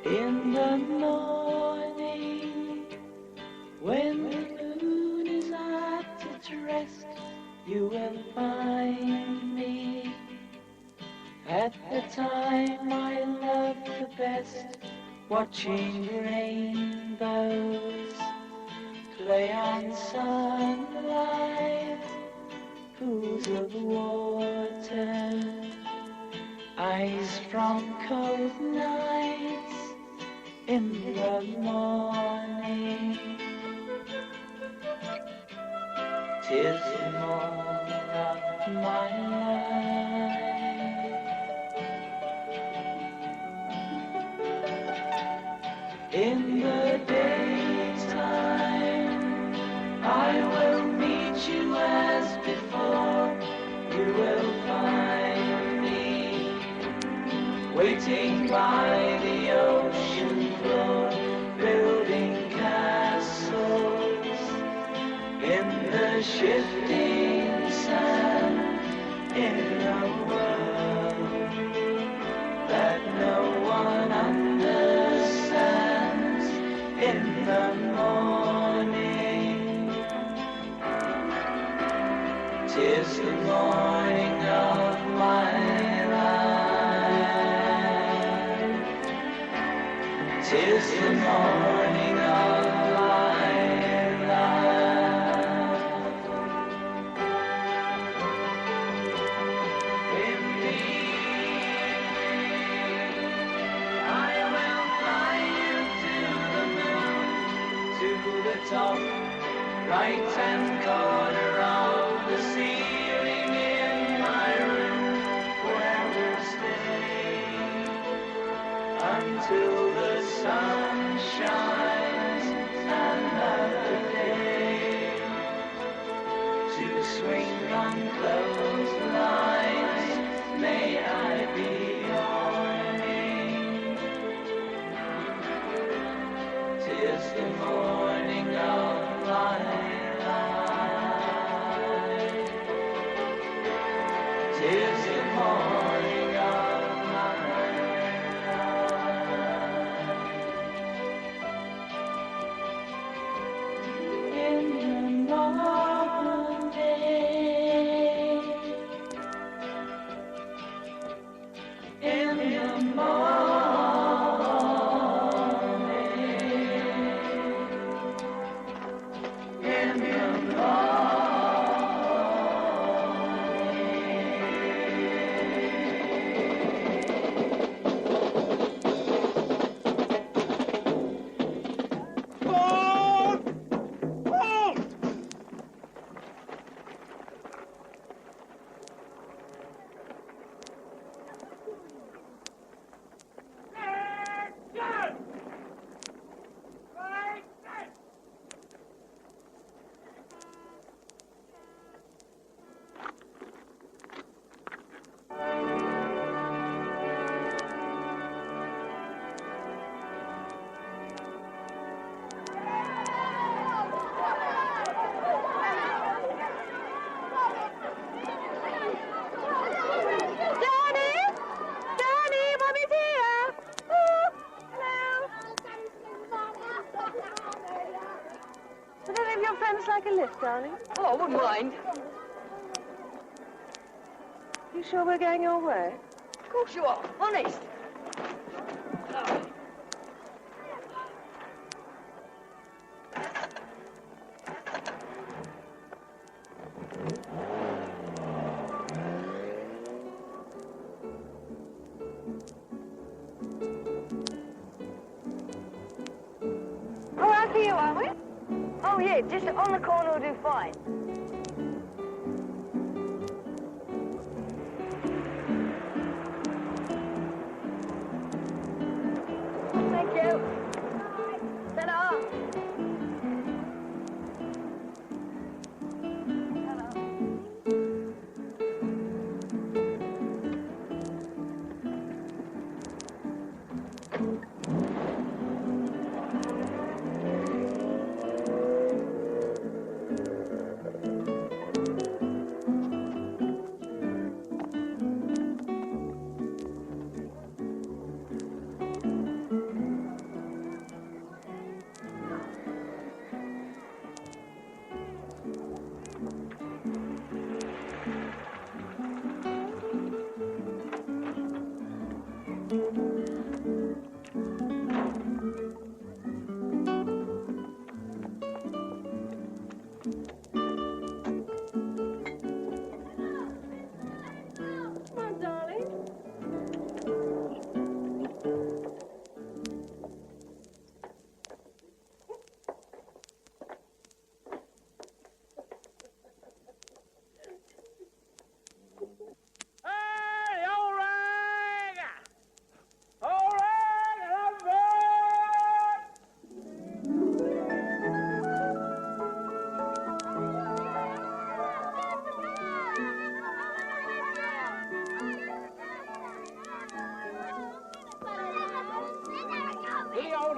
In the morning, when the moon is at its rest, you will find me at the time I love the best, watching rainbows play on sunlight, pools of water, ice from cold nights in the morning. 'Tis the morning of my life. In the daytime I will meet you as before. You will find me waiting by the ocean floor, building castles in the shifting sand, in a world that no one understands. In the morning, 'tis the morning of my life. 'Tis the morning of my life. In the evening, I will fly you to the moon, to the top, right hand corner of the ceiling in my room, where we'll stay until the sun shines another day, to swing on clotheslines. May I be your name. 'Tis the morning of my life. 'Tis the morning of my life. In the morning, in the morning, in the Like a lift, darling? Oh, I wouldn't mind. You sure we're going your way? Of course you are. Honest. All right for you, are we? Oh, yeah, just on the corner will do fine. Thank you. Ta-da.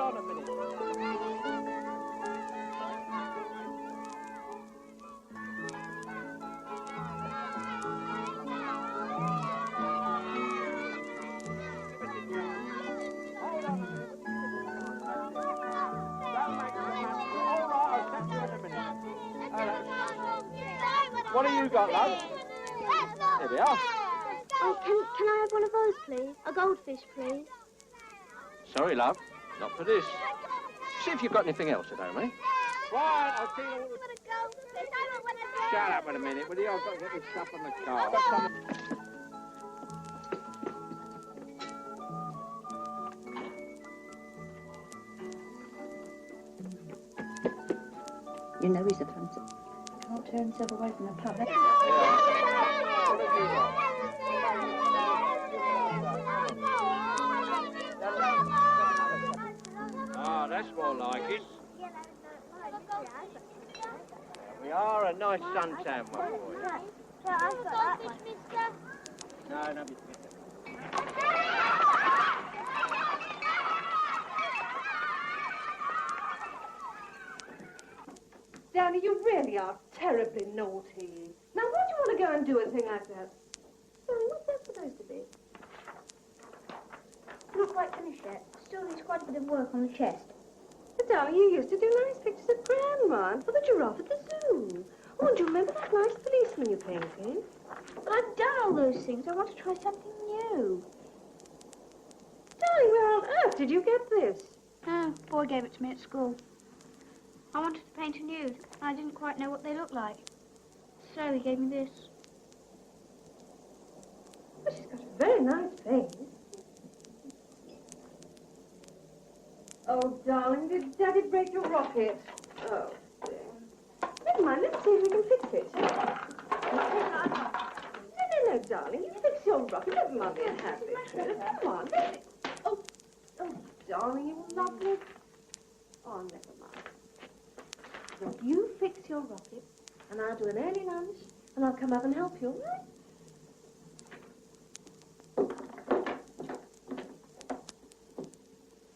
on a minute. Hold on a minute. Don't make a fuss. All right, I'll catch you in a minute. What have you got, love? There we are. Oh, can I have one of those, please? A goldfish, please. Sorry, love. Not for this. See if you've got anything else at home, eh? Right, I'll see you all. Shut up in a minute, will you? I've got to get this stuff on the car. You know he's a phantom. Can't tear himself away from the pub. Ah, that's more like it. We are a nice suntan one for you. No, no, Downey, you really are terribly naughty. Now, why do you want to go and do a thing like that? Sorry, what's that supposed to be? Not quite finished yet. Still needs quite a bit of work on the chest. But, darling, you used to do nice pictures of Grandma and for the giraffe at the zoo. Oh, and do you remember that nice policeman you painted? I've done all those things. I want to try something new. Darling, where on earth did you get this? Oh, boy gave it to me at school. I wanted to paint a nude, and I didn't quite know what they looked like. So he gave me this. Well, she's got a very nice face. Oh, darling, did Daddy break your rocket? Oh, dear. Never mind, let's see if we can fix it. No, darling, you fix your rocket. Let Mummy have it. Come on, let it. Oh, darling, you will not live. Oh, never mind. Now, you fix your rocket, and I'll do an early lunch, and I'll come up and help you, all right?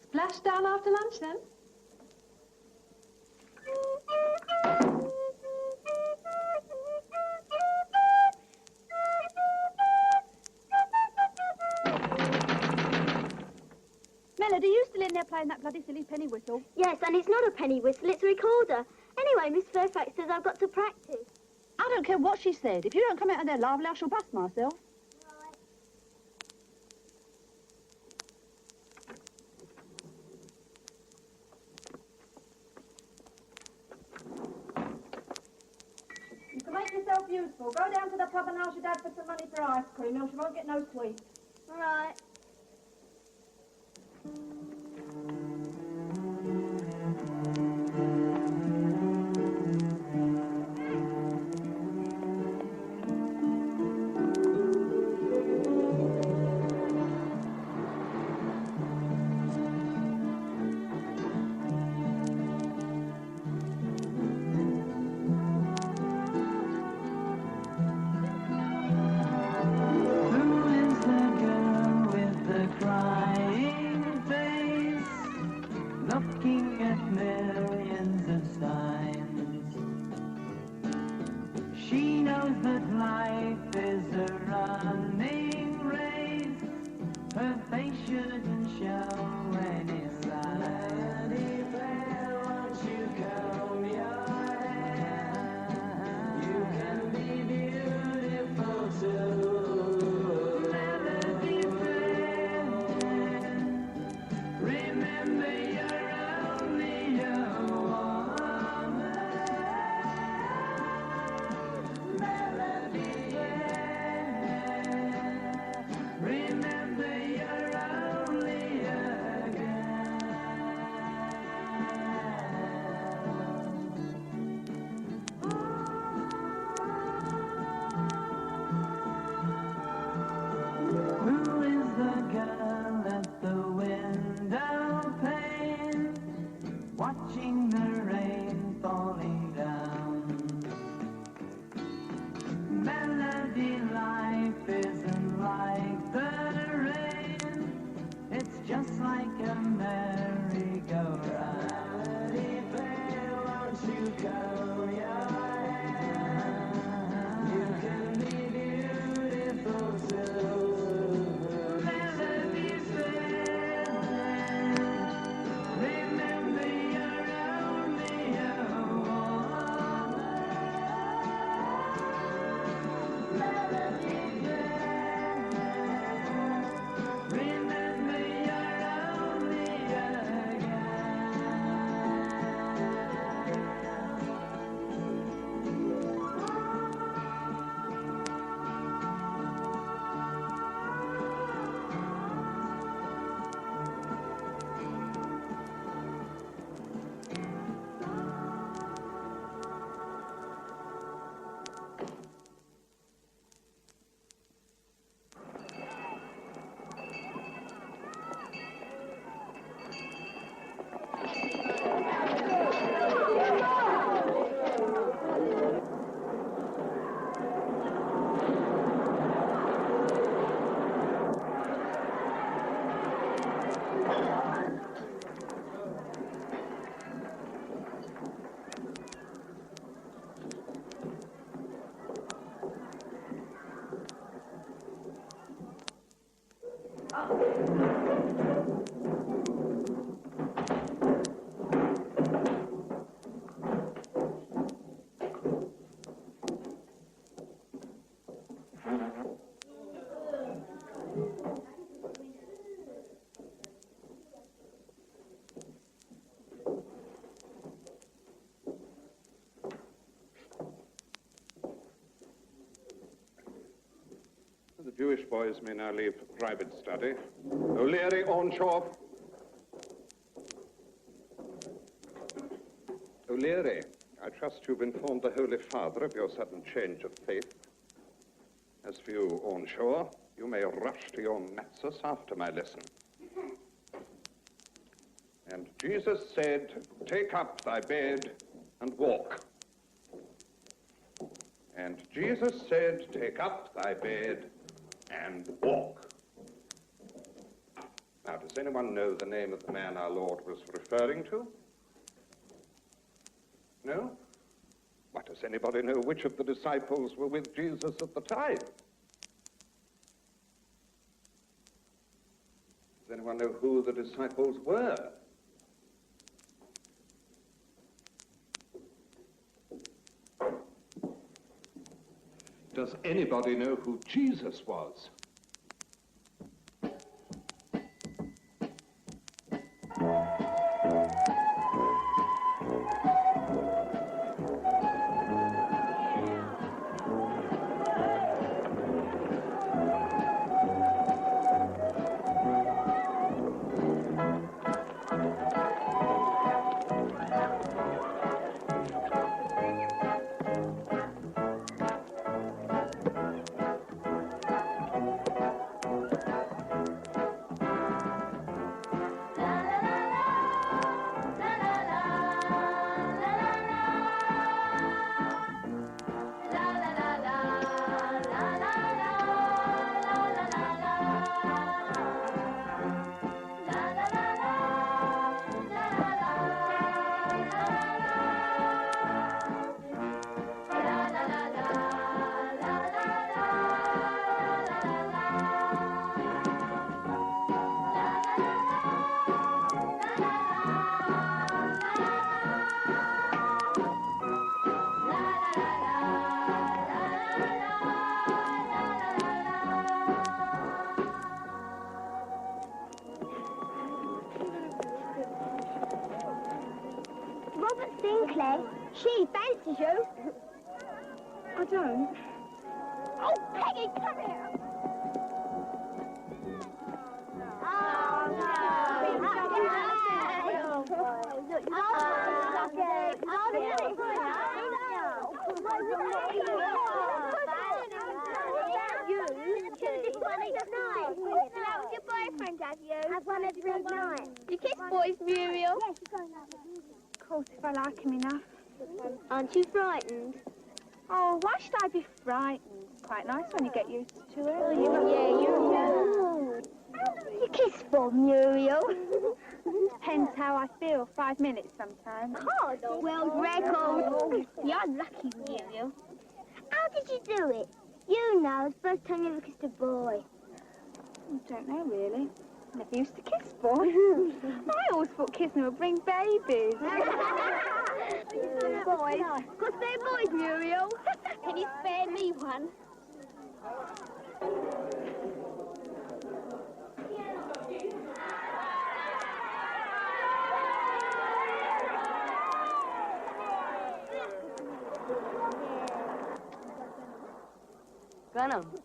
Splash down after lunch, then? Melody, you still in there playing that bloody silly penny whistle? Yes, and it's not a penny whistle, it's a recorder. Anyway, Miss Fairfax says I've got to practice. I don't care what she said. If you don't come out of there lively, I shall bust myself. You can make yourself useful. Go down to the pub and ask your dad for some money for ice cream, else you won't get no sweets. All right. Remember you're only young. like a merry-go-round. Won't you curl your hair? You can be beautiful too. Melody said, remember you're only a woman. Melody said, remember you're only a guy. The Jewish boys may now leave for private study. O'Leary, onshore. O'Leary, I trust you've informed the Holy Father of your sudden change of faith. As for you, onshore, you may rush to your matzos after my lesson. And Jesus said, take up thy bed and walk. And Jesus said, take up thy bed and walk. Now, does anyone know the name of the man our Lord was referring to? No? What, does anybody know which of the disciples were with Jesus at the time? Does anyone know who the disciples were? Does anybody know who Jesus was? She fancies you. I don't. Oh, Peggy, come here. Oh, your boyfriend, have you? I've won every night. You kiss boys, Muriel? Yes, of course, if I like him enough. Aren't you frightened? Oh, why should I be frightened? Quite nice when you get used to it. Oh, yeah, you know. How long do you kiss for, Muriel? Depends how I feel. 5 minutes sometimes. World record. You're lucky, Muriel. How did you do it? You know, it's the first time you ever kissed a boy. I don't know, really. Never used to kiss boys. I always thought kissing would bring babies. Boys? Got spare boys, Muriel? Can you spare me one? Going on. You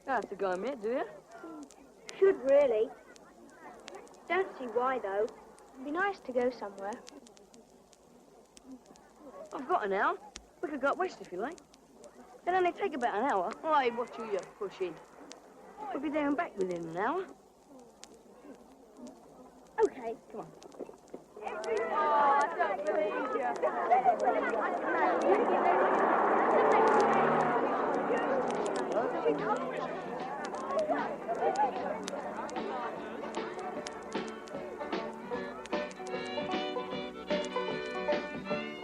don't have to go in yet, do you? Should really. Don't see why, though. It'd be nice to go somewhere. I've got an hour. We could go up west if you like. It'll only take about an hour. Hey, what you pushing? We'll be there and back within an hour. Okay. Come on. Oh, I don't believe you.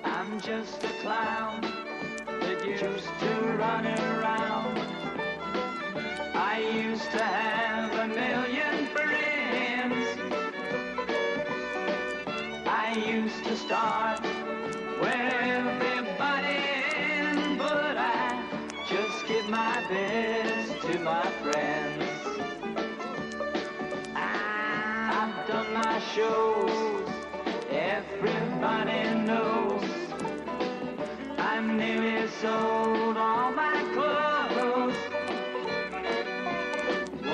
I'm just a clown that used to run around. I used to have 1,000,000 friends. I used to start where everybody ends, but I just give my best to my friends. I've done my shows, everybody knows. I nearly sold all my clothes.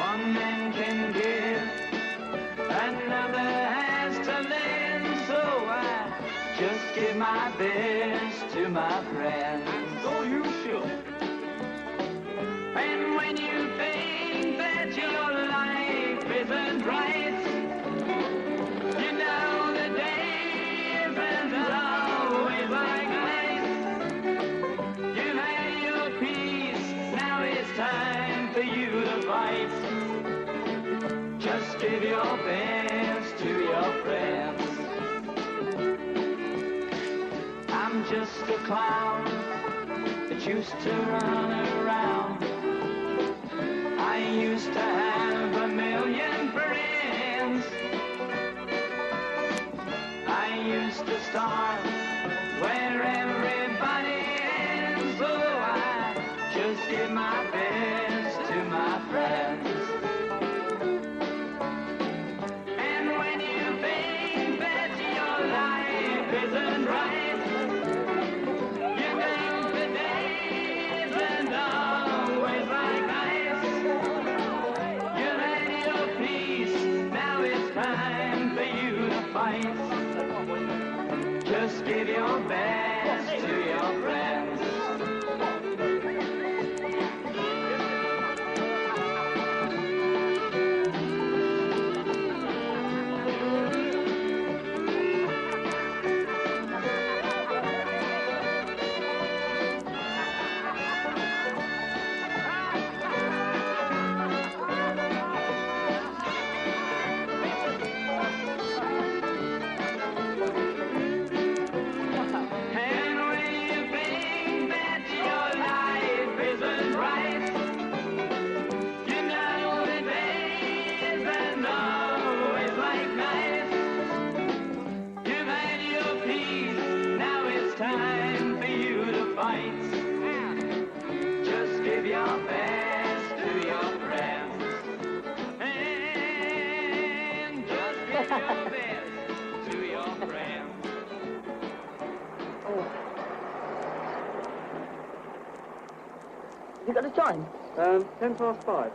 One man can give, another has to lend, so I just give my best to my friends. So you should. And when you think that your life isn't right, you know the day isn't always like night. You've had your peace, now it's time for you to fight. Just give your best to your friends. I'm just a clown that used to run around. I used to have 1,000,000 friends. I used to start where everybody ends, so I just give my best to my friends. And when you think that your life isn't right, you think the day isn't always like ice. You've had your peace, now it's time for you to fight. Just give your best to your friends. You got the time? 5:10.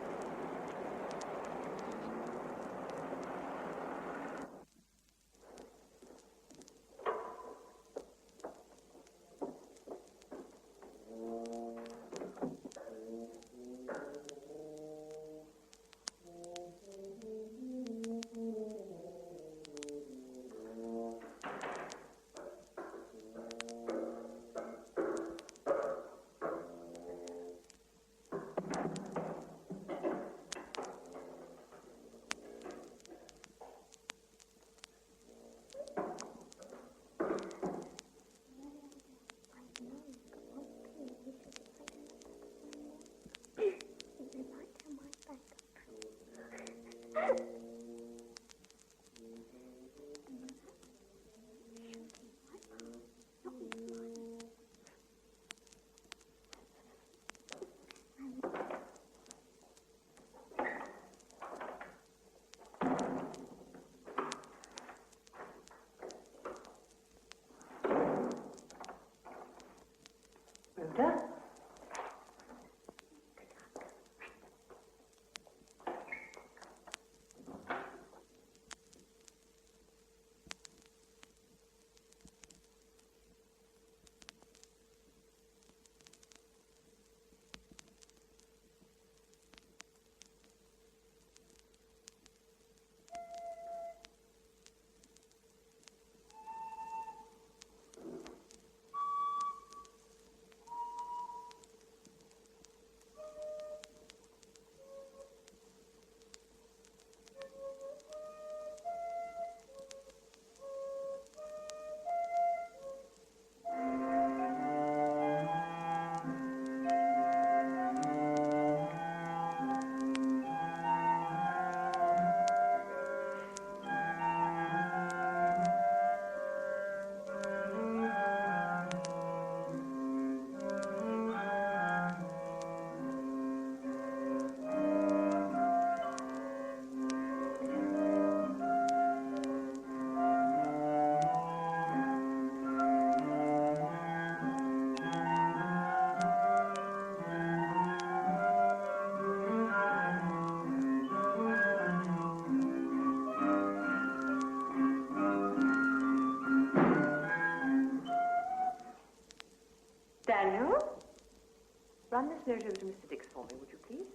run this note over to Mr. Dix for me, would you please?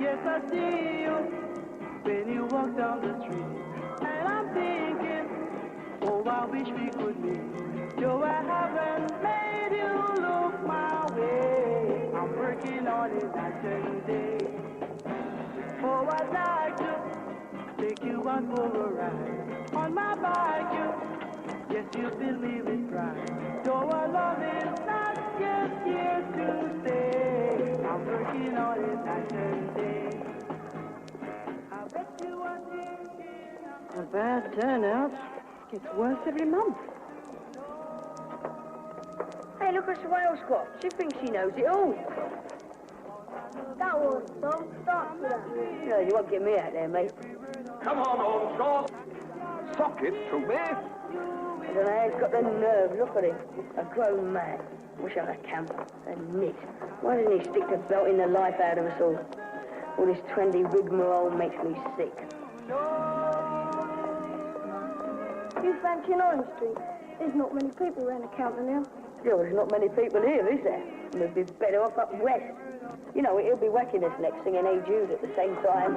Yes, I see you when you walk down the street, and I'm thinking, oh, I wish we could meet. Though I haven't made you look my way, I'm working on it night and day. Oh, I'd like to take you out for a ride on my bike. Yes, you fill me with pride. Though our love is not yet here to stay, I'm working on it night and day. I bet you are thinking A bad turnout. Gets worse every month. Hey, look at the whale squat. She thinks she knows it all. That was so stop for that. No, you won't get me out there, mate. Come on, old Scott. Sock it to me. I don't know how he's got the nerve. Look at him. A grown man. Wish I could camp and knit. Why doesn't he stick the belt in the life out of us all? All this trendy rigmarole makes me sick. You fancy an Orange Street? There's not many people around the counter now. Yeah, well, there's not many people here, is there? We'd be better off up west. You know, he'll be whacking us next, singing Hey Jude at the same time.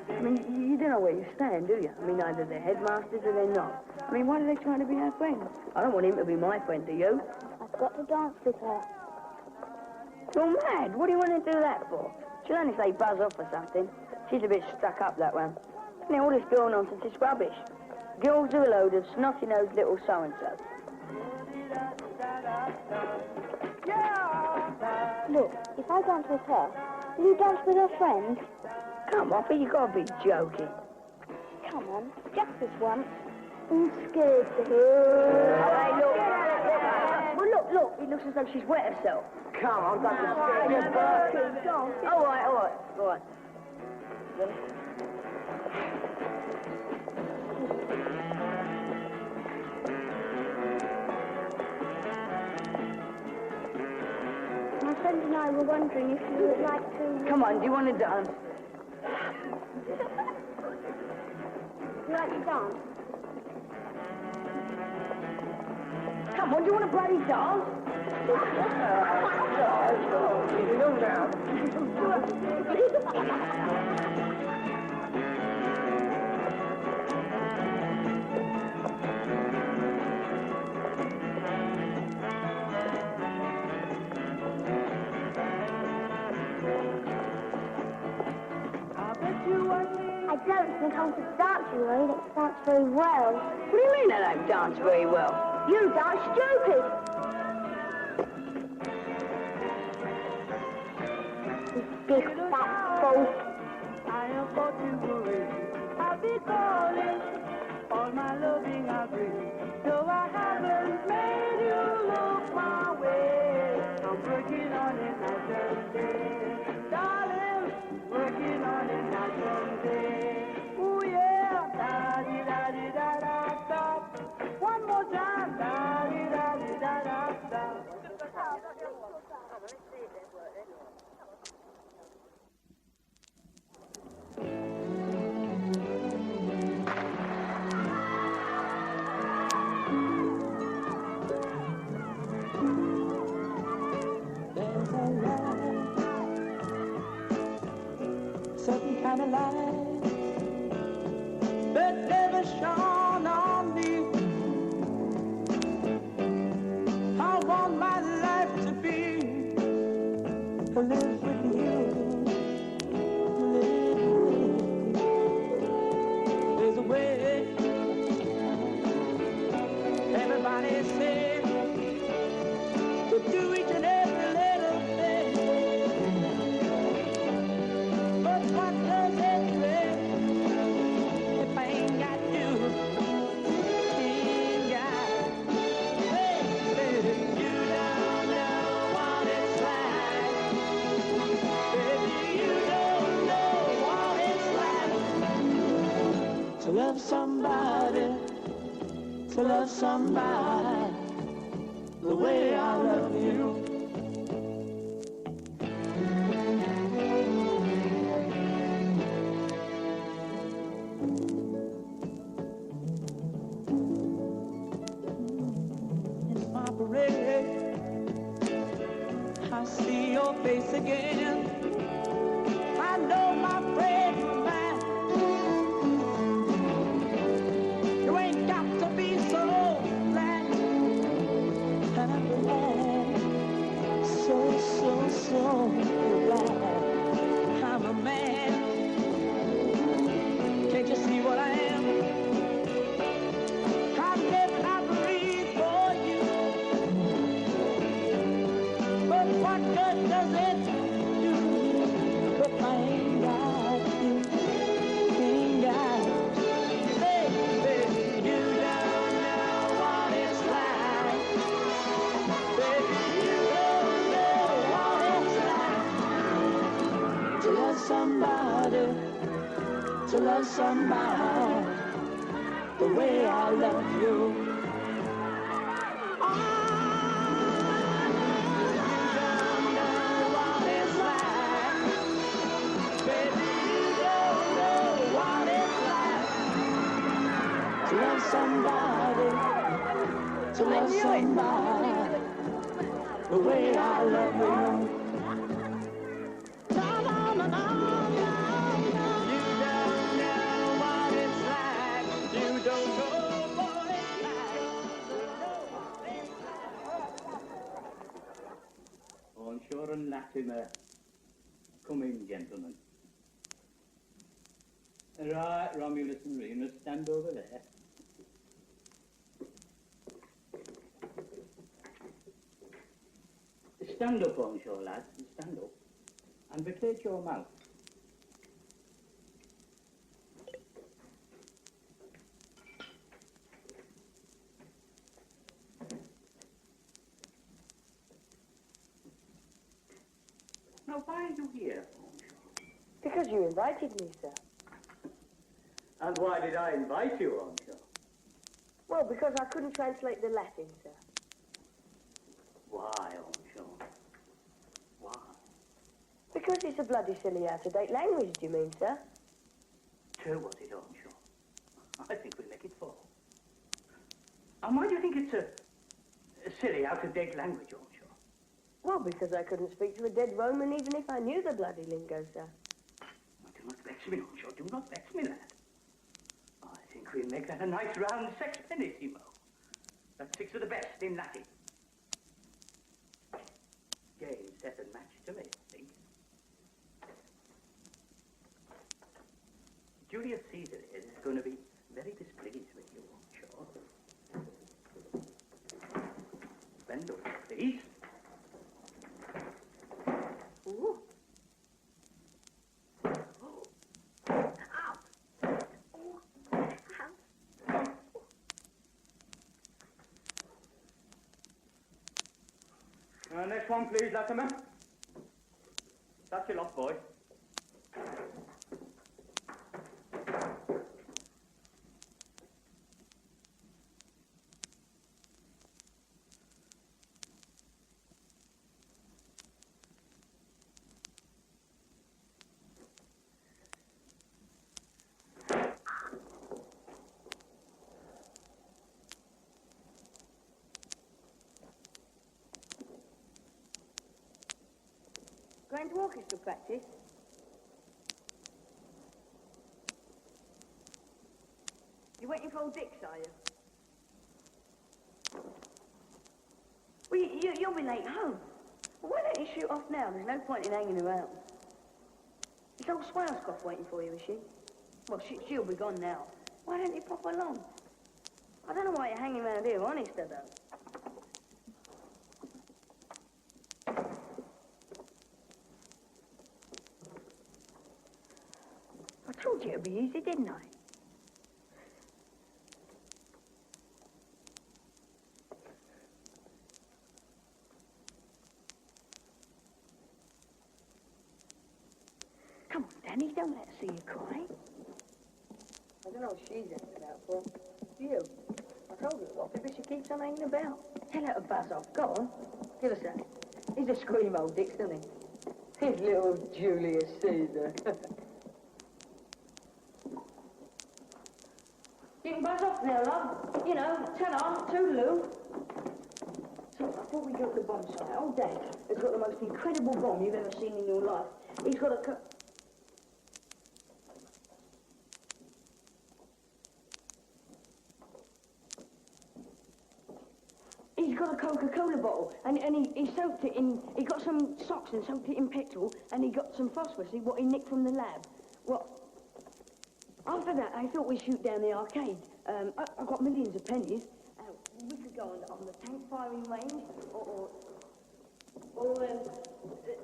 I mean, you don't know where you stand, do you? I mean, either they're headmasters or they're not. I mean, why are they trying to be our friends? I don't want him to be my friend, do you? I've got to dance with her. You're mad. What do you want to do that for? She'll only say buzz off or something. She's a bit stuck up, that one. You know, all this girl nonsense is rubbish. Girls are a load of snotty-nosed little so-and-so. Look, if I dance with her, will you dance with her friend? Come on, but you gotta be joking. Come on, just this once. I'm scared to hear. Hey, look. Well, look. It looks as though she's wet herself. Come on, don't be scared. All right. My friend and I were wondering if you would like to... Come on, do you want to dance? You like to dance? Come on, do you want to bloody dance? I don't think I could dance you, Ray. Don't dance very well. What do you mean I don't dance very well? You dance stupid. You big fat fool. I am for to worry. I'll be calling all my loving I bring. Though I haven't made you look my way, I'm working on it night and day. Darling, working on it night and day. Ooh yeah, da-di-da-di-da-da-da. One more time, da-di-da-di-da-da-da. There's a light, certain kind of light that never shone on me. I want my life to be to live with you, live with you. There's a way. Everybody says to do each and every little thing, but what does it mean if I ain't got you? love somebody, to love somebody the way I love you. In my parade, I see your face again. I know my friend of mine. You ain't got to be so blind. And I'm glad, so glad I'm a man. Can't you see what I am? I live and I breathe for you. But what good does it do if I ain't got you? Ain't got you. Baby, you don't know what it's like. Baby, you don't know what it's like to love somebody, to love somebody the way I love you. Somebody, to love somebody the way I love you. No, no, no, no, no. You don't know what it's like. You don't know what it's like. Onshore and Latimer, come in, gentlemen. Right, Romulus and Remus, stand over there. Stand up, onshore, lads, stand up, and vacate your mouth. Now, why are you here, onshore? Because you invited me, sir. And why did I invite you, onshore? Well, because I couldn't translate the Latin, sir. Why, onshore? Why? Because it's a bloody silly out-of-date language, do you mean, sir? Tell what it, onshore. I think we'll make it fall. And why do you think it's a silly, out-of-date language, onshore? Well, because I couldn't speak to a dead Roman even if I knew the bloody lingo, sir. Oh, do not vex me, onshore. Do not vex me, lad. I think we'll make that a nice round sexpennissimo. That's 6 of the best in Latin. Game, set, and match to me, I think. Julius Caesar is going to be very displeased with you, I'm sure. Bend over, please. Ooh. Oh. Ow. Oh. Ow. Next one, please, Latimer. That's your lot, boy. Going to orchestra practice? You're waiting for old Dix, are you? Well, you'll be late home. Well, why don't you shoot off now? There's no point in hanging around. Is old Swalescroft waiting for you, is she? Well, she'll be gone now. Why don't you pop along? I don't know why you're hanging around here, honest I don't. I told you it'd be easy, didn't I? Come on, Danny, don't let her see you cry. I don't know what she's acting out for. You. I told her off, but she keeps on hanging about. Tell her to buzz off. Go on. Give us that. He's a scream old Dick, isn't he? His little Julius Caesar. You can buzz off now, love. You know, ta-da, toodaloo. So, before we go to the bomb site, old Dad has got the most incredible bomb you've ever seen in your life. He's got a... He's got a Coca-Cola bottle, and he soaked it in... He got some socks and soaked it in petrol, and he got some phosphorus, what he nicked from the lab. Well, after that, I thought we'd shoot down the arcade. I got millions of pennies. We could go on the tank firing range, or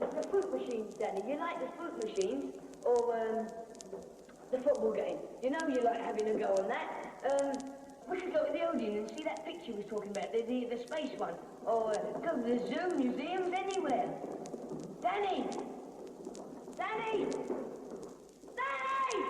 the fruit machines, Danny. You like the fruit machines, or the football game. You know you like having a go on that. We could go to the Odeon and see that picture we was talking about, the space one. Or go to the zoo, museums, anywhere. Danny! Danny! Danny!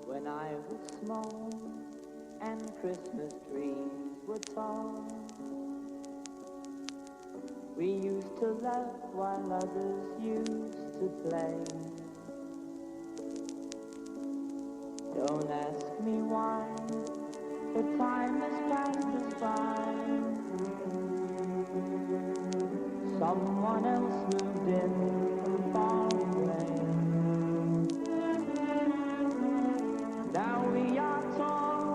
When I was small and Christmas trees were tall, we used to laugh while others used to play. Don't ask me why, the time has passed us by. Someone else moved in from far away. Now we are tall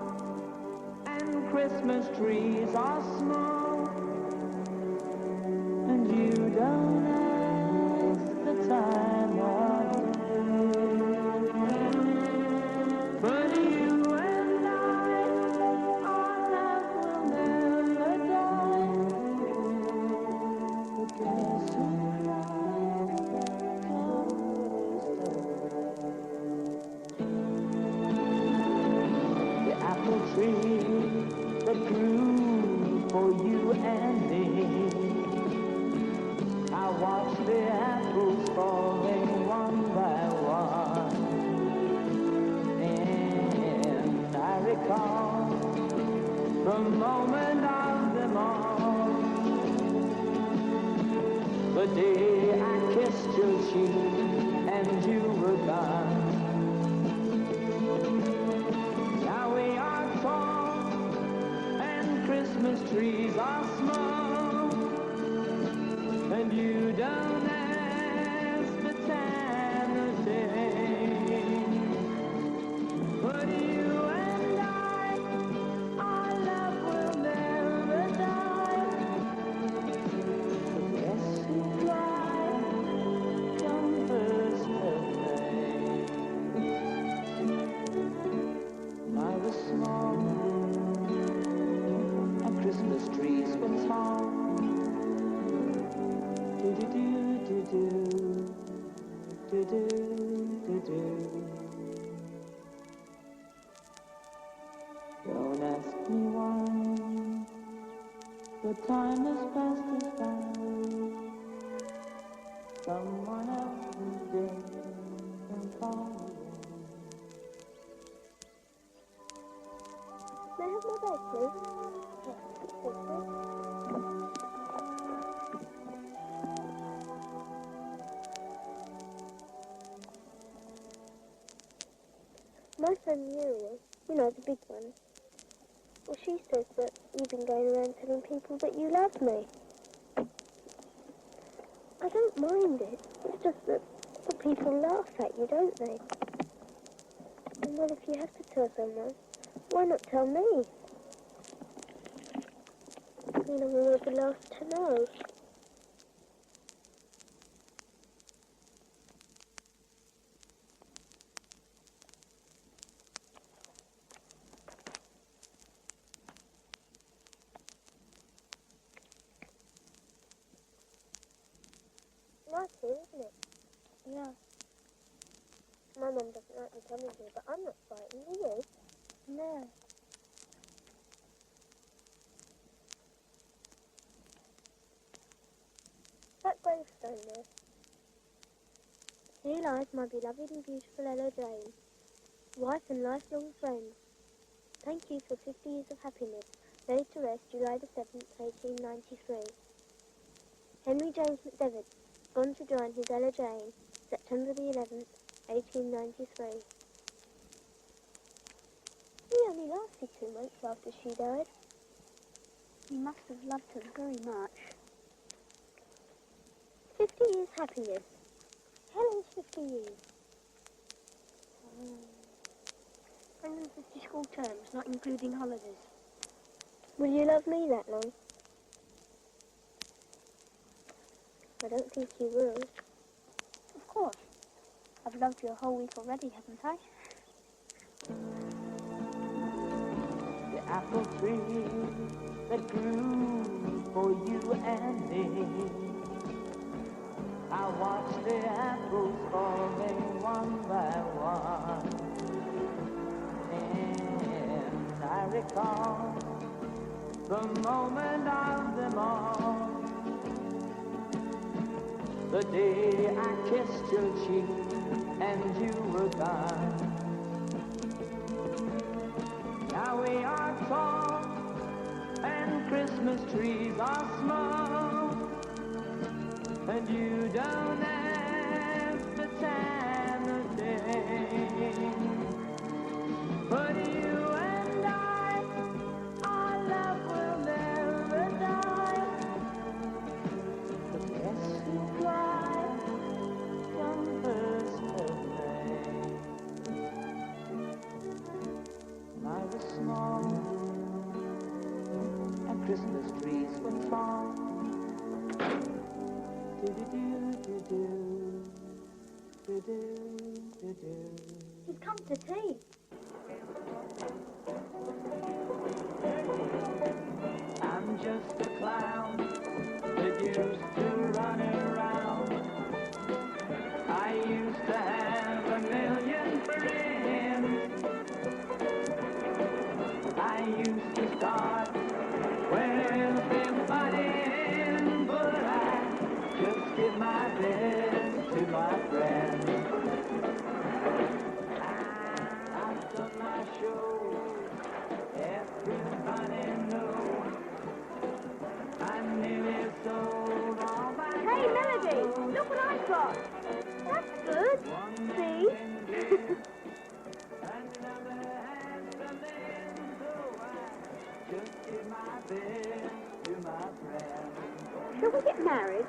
and Christmas trees are small, and you don't ask the time of day. But you and I, our love will never die. But guess who cried always the apple tree that grew for you and me. I watched the apples falling one by one, and I recall the moment of them all, the day I kissed your cheek and you were gone. Now we are tall and Christmas trees are small, and you don't ask the time of day. But you and I, our love will never die. Yes, who cried come first of May. I was small and Christmas trees were tall. Don't ask me why, the time has passed us by. Someone else moved in from far away. May I have my bag, please? My friend Muriel, you know, the big one, well, she says that you've been going around telling people that you love me. I don't mind it. It's just that the people laugh at you, don't they? And well, if you have to tell someone, why not tell me? I mean, I'm always the last to know. nice here, isn't it? Yeah. My mum doesn't like me coming here, but I'm not frightened, are you? No. That gravestone there. Here lies my beloved and beautiful Ella Jane, wife and lifelong friend. Thank you for 50 years of happiness. Laid to rest July the 7th, 1893. Henry James McDevitt, gone to join his Ella Jane, September the 11th, 1893. He only lasted 2 months after she died. He must have loved her very much. 50 years happiness. Helen's 50 years. 150 school terms, not including holidays. Will you love me that long? I don't think you will. Of course. I've loved you a whole week already, haven't I? The apple tree that grew for you and me. I watched the apples falling one by one, and I recall the moment of them all, the day I kissed your cheek and you were gone. Now we are tall and Christmas trees are small, and you don't have the time of day. But you and I, our love will never die. The best who fly from first of May. I was small, and Christmas trees went tall. He's come to tea. I'm just a clown that used to run around. I used to have a million friends. I used to start with everybody, but I just give my best to my friends. After my show, everybody knows I nearly sold all my Hey, Melody, look what I've got. That's good. See? another has come in, so I just give my best to my friends. Shall we get married?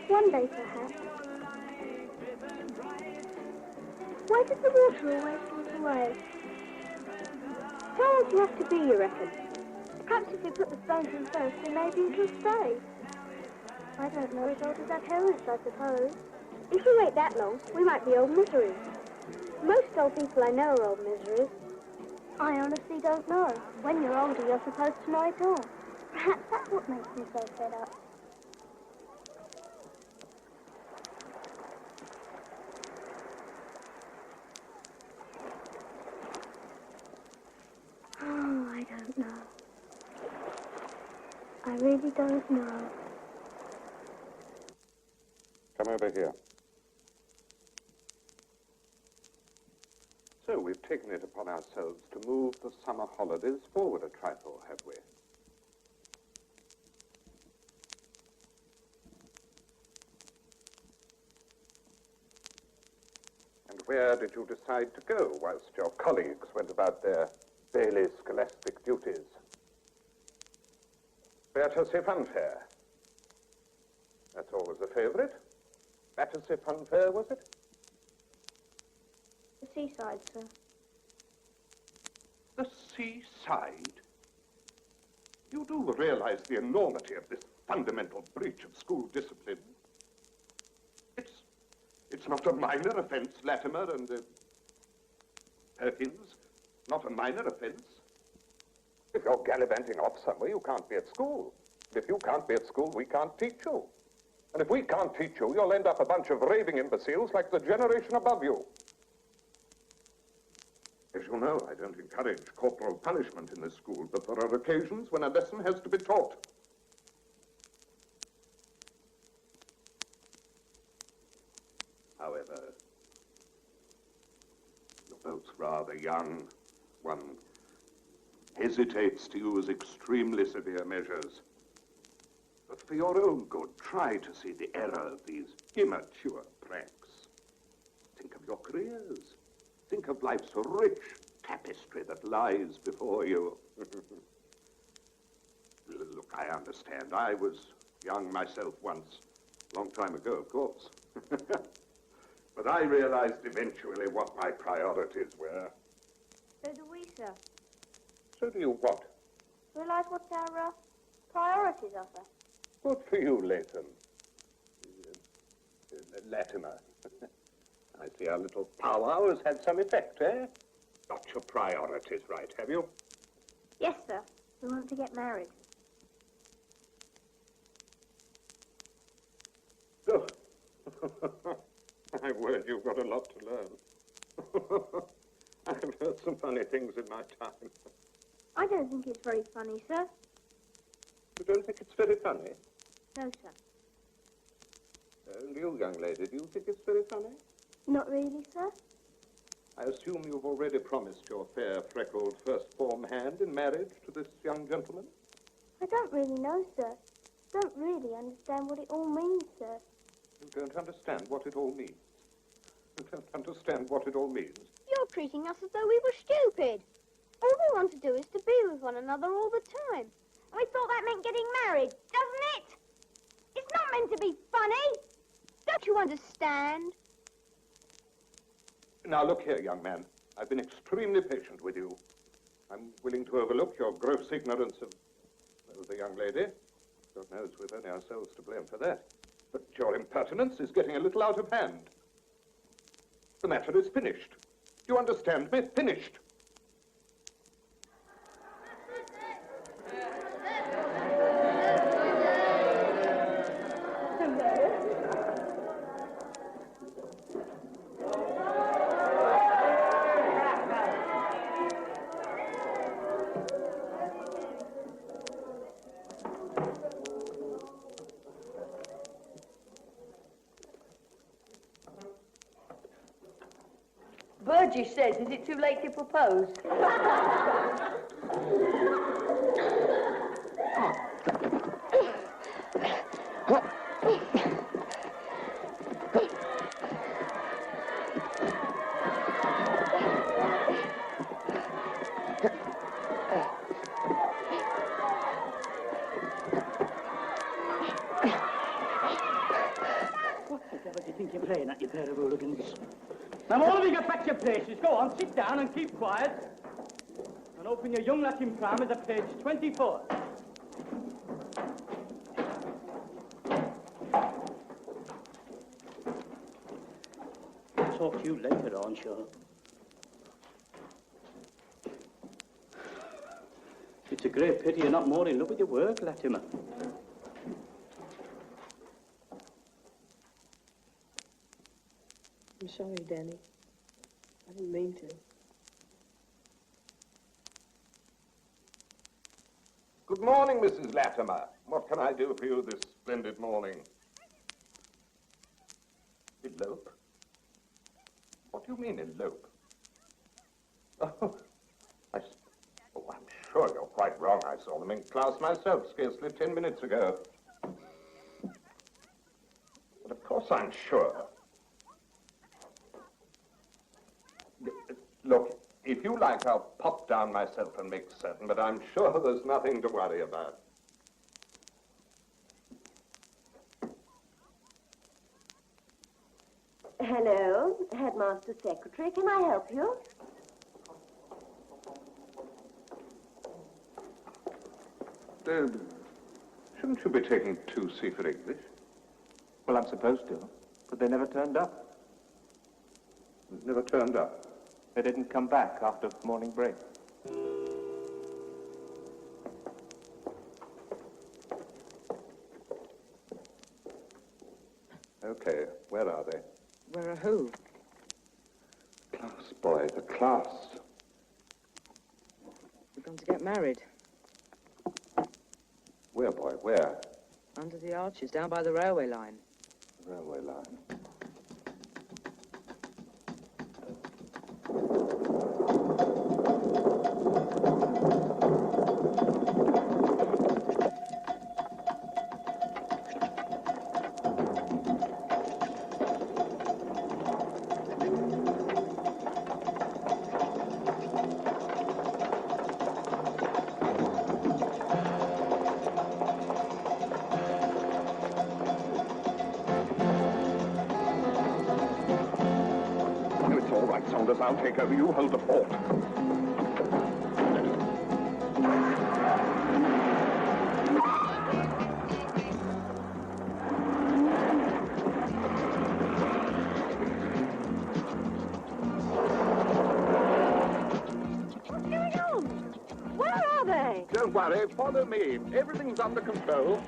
One day, perhaps. Why does the water always slip away? How old do you have to be, you reckon? Perhaps if we put the stones in first, then maybe it'll stay. I don't know, as old as our parents, I suppose. If we wait that long, we might be old miseries. Most old people I know are old miseries. I honestly don't know. When you're older, you're supposed to know it all. Perhaps that's what makes me so fed up. Oh, I don't know. I really don't know. Come over here. So we've taken it upon ourselves to move the summer holidays forward a trifle, have we? And where did you decide to go whilst your colleagues went about their daily scholastic duties? Battersea Funfair. That's always a favourite. Battersea Funfair, was it? The seaside, sir. The seaside? You do realize the enormity of this fundamental breach of school discipline? It's not a minor offence, Latimer and Perkins. Not a minor offence. If you're gallivanting off somewhere, you can't be at school. If you can't be at school, we can't teach you. And if we can't teach you, you'll end up a bunch of raving imbeciles like the generation above you. As you know, I don't encourage corporal punishment in this school, but there are occasions when a lesson has to be taught. However, you're both rather young. One hesitates to use extremely severe measures. But for your own good, try to see the error of these immature pranks. Think of your careers. Think of life's rich tapestry that lies before you. Look, I understand. I was young myself once. A long time ago, of course. But I realized eventually what my priorities were. So do we, sir. So do you what? Realise what our priorities are, sir. Good for you, Latham. Latimer. I see our little powwow has had some effect, eh? Got your priorities right, have you? Yes, sir. We want to get married. Oh. My word, you've got a lot to learn. I've heard some funny things in my time. I don't think it's very funny, sir. You don't think it's very funny? No, sir. And you, young lady, do you think it's very funny? Not really, sir. I assume you've already promised your fair, freckled, first-form hand in marriage to this young gentleman? I don't really know, sir. Don't really understand what it all means, sir. You don't understand what it all means? You don't understand what it all means? You're treating us as though we were stupid. All we want to do is to be with one another all the time. And we thought that meant getting married, doesn't it? It's not meant to be funny. Don't you understand? Now, look here, young man. I've been extremely patient with you. I'm willing to overlook your gross ignorance of the young lady. God knows we've only ourselves to blame for that. But your impertinence is getting a little out of hand. The matter is finished. Do you understand me? Finished. Burgess says, is it too late to propose? What do you think you're playing at, you pair of hooligans? Now, all of you get back to your places. Go on, sit down and keep quiet. And open your young Latin primers at page 24. I'll talk to you later on, sure. It's a great pity you're not more in love with your work, Latimer. I'm sorry, Danny. I didn't mean to. Good morning, Mrs. Latimer. What can I do for you this splendid morning? Elope? What do you mean, elope? Oh, I'm sure you're quite wrong. I saw them in class myself scarcely 10 minutes ago. But of course I'm sure. Look, if you like, I'll pop down myself and make certain, but I'm sure there's nothing to worry about. Hello, Headmaster Secretary. Can I help you? Shouldn't you be taking 2C for English? Well, I'm supposed to, but they never turned up. Never turned up? They didn't come back after morning break. Okay, where are they? Where are who? Class, boy, the class. We're going to get married. Where, boy, where? Under the arches, down by the railway line. The railway line. I'll take over. You hold the fort. What's going on? Where are they? Don't worry. Follow me. Everything's under control.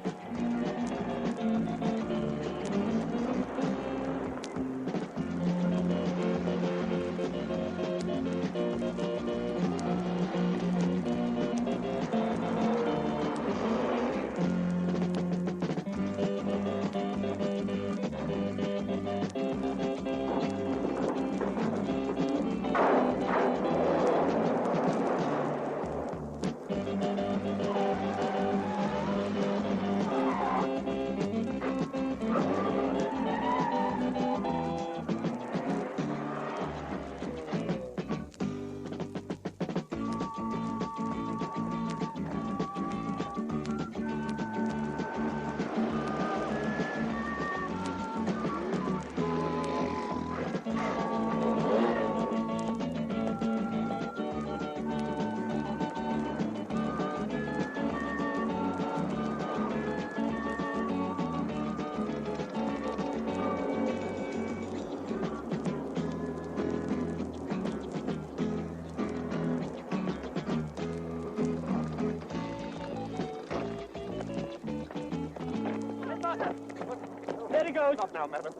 There he goes. Stop now, madam.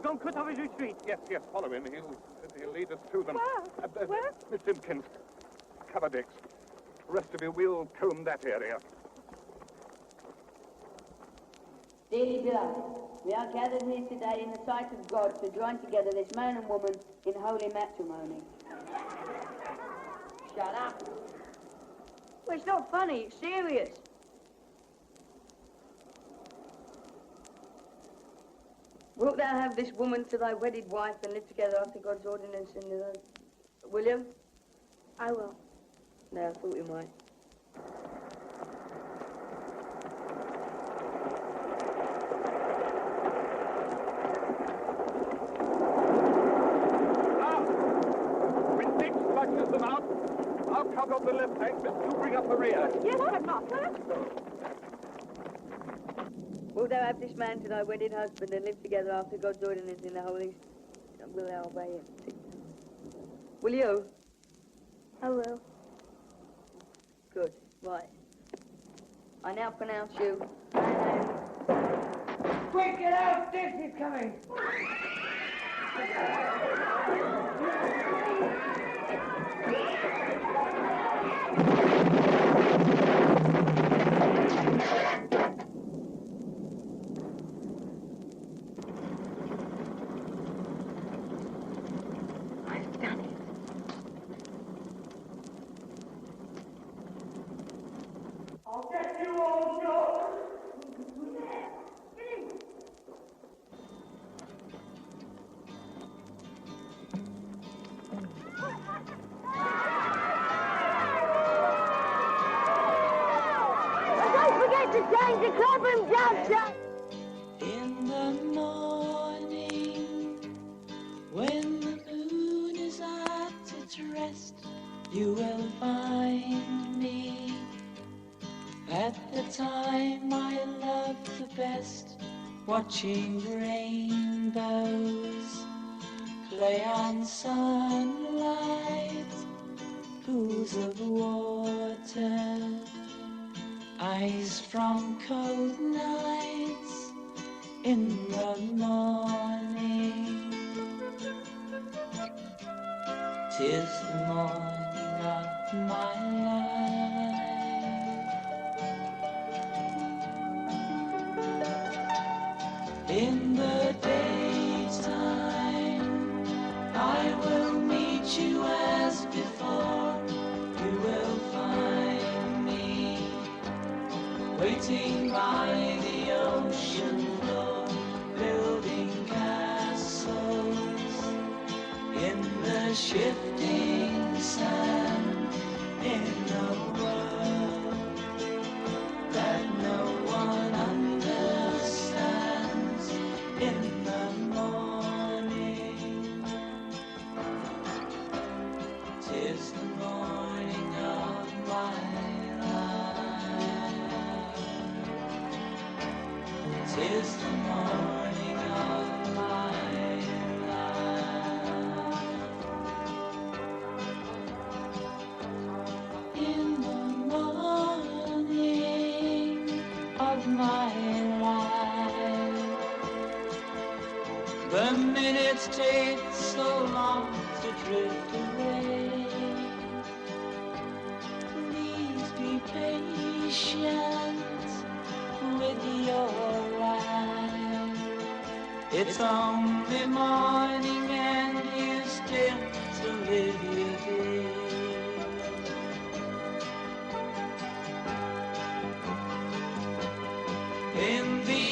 Don't cut off his retreat. Yes, follow him. He'll lead us to them. Where? Miss Simpkins, cover decks. The rest of you, we'll comb that area. Dearly beloved, we are gathered here today in the sight of God to join together this man and woman in holy matrimony. Shut up. Well, it's not funny, it's serious. Wilt thou have this woman to thy wedded wife and live together after God's ordinance in the... Will you? I will. No, I thought you might. When Dick flushes them out, I'll cover up the left bank, but you bring up the rear. Yes, but Master. Wilt thou have this man to thy wedded husband and live together after God's ordinance in the holy... Will thou obey him? Will you? I will. Good. Right. I now pronounce you... Quick, get out! This is coming! I'll get you, old Joe! Don't forget to change the club room downstairs. In the morning, when the moon is at its rest, you will find me at the time I love the best, watching rainbows play on sunlight, pools of water, eyes from cold nights, in the morning. 'Tis the morning of my life. In the daytime I will meet you as before. You will find me waiting by the ocean floor, building castles in the shifting sand, in a world that no one understands. In the morning, 'tis the morning of my life. 'Tis the morning of my life. In the morning of my life, the minutes take so long to drift away. Please be patient with your life. It's only morning and you still to live your day. In the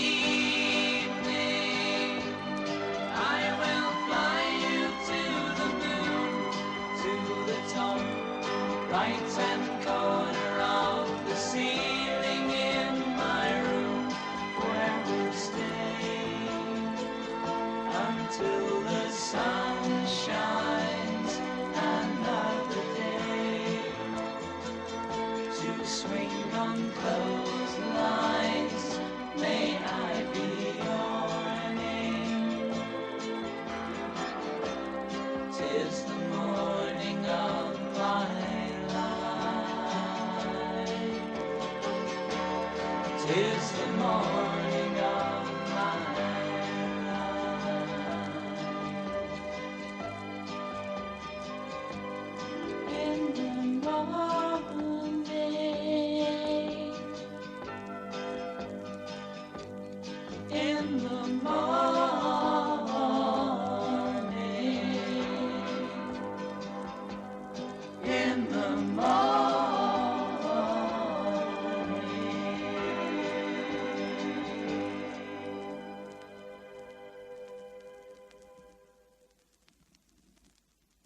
evening, I will fly you to the moon, to the top, right-hand corner of the ceiling in my room, where we'll stay until the sun shines another day, to swing on clotheslines. May I be your name. 'Tis the morning of my life. 'Tis the morning of my life.